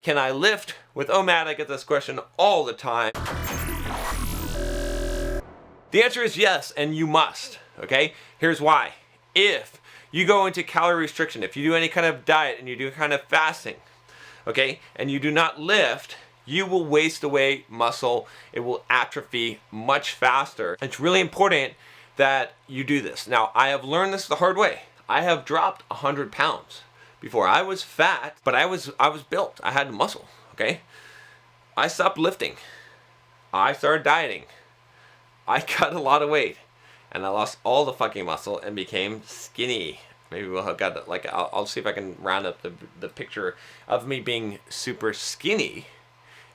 Can I lift with OMAD? I get this question all the time. The answer is yes, and you must, okay? Here's why. If you go into calorie restriction, if you do any kind of diet and you do kind of fasting, okay, and you do not lift, you will waste away muscle. It will atrophy much faster. It's really important that you do this. Now, I have learned this the hard way. I have dropped 100 pounds before. I was fat, but I was built. I had muscle, okay? I stopped lifting. I started dieting. I cut a lot of weight, and I lost all the fucking muscle and became skinny. Maybe we'll have got, like, I'll see if I can round up the picture of me being super skinny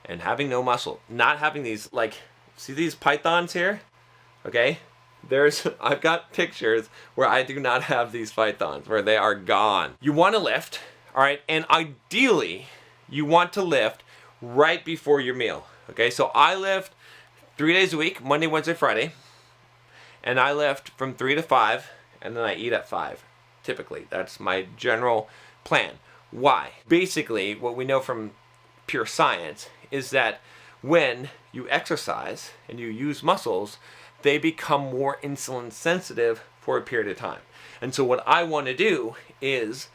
and having no muscle. Not having these, like, see these pythons here? Okay? I've got pictures where I do not have these pythons, where they are gone. You want to lift, all right? And ideally, you want to lift right before your meal, okay? So I lift 3 days a week, Monday, Wednesday, Friday. And I lift from 3 to 5, and then I eat at 5, typically. That's my general plan. Why? Basically, what we know from pure science is that when you exercise and you use muscles, they become more insulin sensitive for a period of time. And so what I want to do is,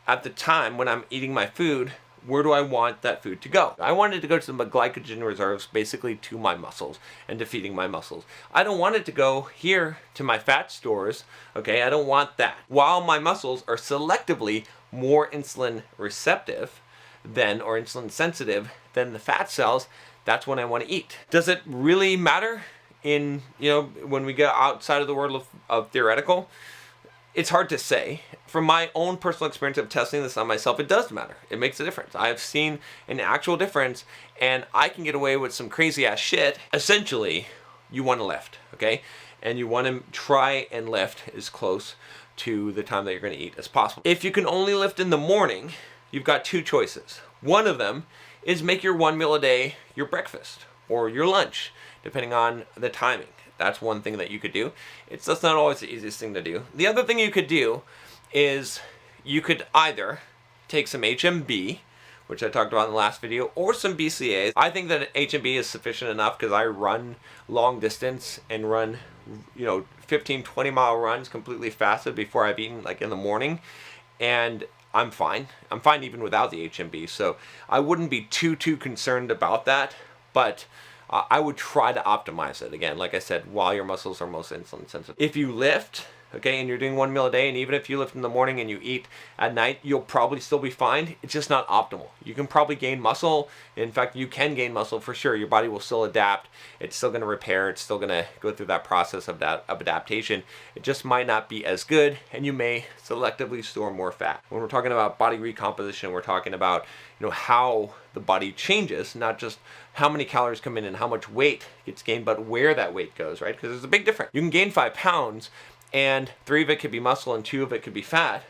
at the time when I'm eating my food, where do I want that food to go? I want it to go to the glycogen reserves, basically to my muscles and to feeding my muscles. I don't want it to go here to my fat stores, okay? I don't want that. While my muscles are selectively more insulin receptive than, or insulin sensitive than the fat cells, that's when I want to eat. Does it really matter in, when we get outside of the world of theoretical? It's hard to say. From my own personal experience of testing this on myself, it does matter. It makes a difference. I have seen an actual difference, and I can get away with some crazy ass shit. Essentially, you want to lift, okay? And you want to try and lift as close to the time that you're going to eat as possible. If you can only lift in the morning, you've got two choices. One of them is make your one meal a day your breakfast or your lunch, depending on the timing. That's one thing that you could do. That's not always the easiest thing to do. The other thing you could do is you could either take some HMB, which I talked about in the last video, or some BCAAs. I think that HMB is sufficient enough because I run long distance and run 15, 20 mile runs completely fasted before I've eaten, like in the morning, and I'm fine. I'm fine even without the HMB, so I wouldn't be too concerned about that, but I would try to optimize it, again, like I said, while your muscles are most insulin sensitive. If you lift, okay, and you're doing one meal a day, and even if you lift in the morning and you eat at night, you'll probably still be fine. It's just not optimal. You can probably gain muscle. In fact, you can gain muscle for sure. Your body will still adapt. It's still going to repair. It's still going to go through that process of adaptation. It just might not be as good, and you may selectively store more fat. When we're talking about body recomposition, we're talking about how the body changes, not just how many calories come in and how much weight gets gained, but where that weight goes, right? Because there's a big difference. You can gain 5 pounds, and 3 of it could be muscle and 2 of it could be fat,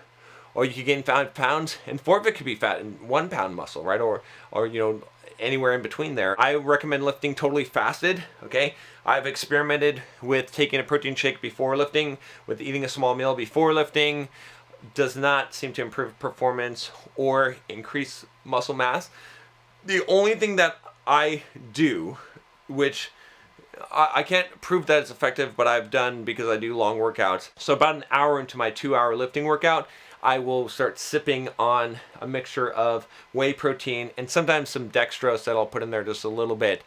or you could gain 5 pounds and 4 of it could be fat and 1 pound muscle, right? Or anywhere in between there. I recommend lifting totally fasted, okay? I've experimented with taking a protein shake before lifting, with eating a small meal before lifting. Does not seem to improve performance or increase muscle mass. The only thing that I do, which I can't prove that it's effective, but I've done because I do long workouts. So about an hour into my 2-hour lifting workout, I will start sipping on a mixture of whey protein and sometimes some dextrose that I'll put in there just a little bit.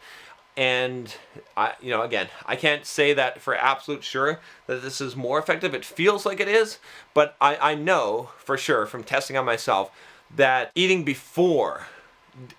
And again, I can't say that for absolute sure that this is more effective. It feels like it is, but I know for sure from testing on myself that eating before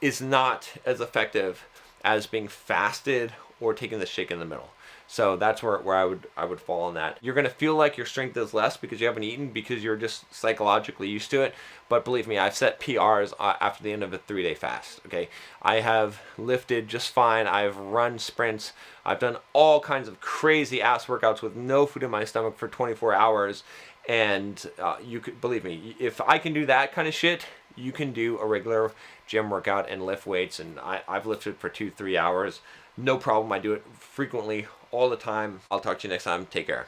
is not as effective as being fasted or taking the shake in the middle. So that's where I would fall on that. You're gonna feel like your strength is less because you haven't eaten, because you're just psychologically used to it. But believe me, I've set PRs after the end of a 3-day fast, okay? I have lifted just fine. I've run sprints. I've done all kinds of crazy ass workouts with no food in my stomach for 24 hours. And you could, believe me, if I can do that kind of shit, you can do a regular gym workout and lift weights. And I've lifted for 2-3 hours. No problem. I do it frequently, all the time. I'll talk to you next time. Take care.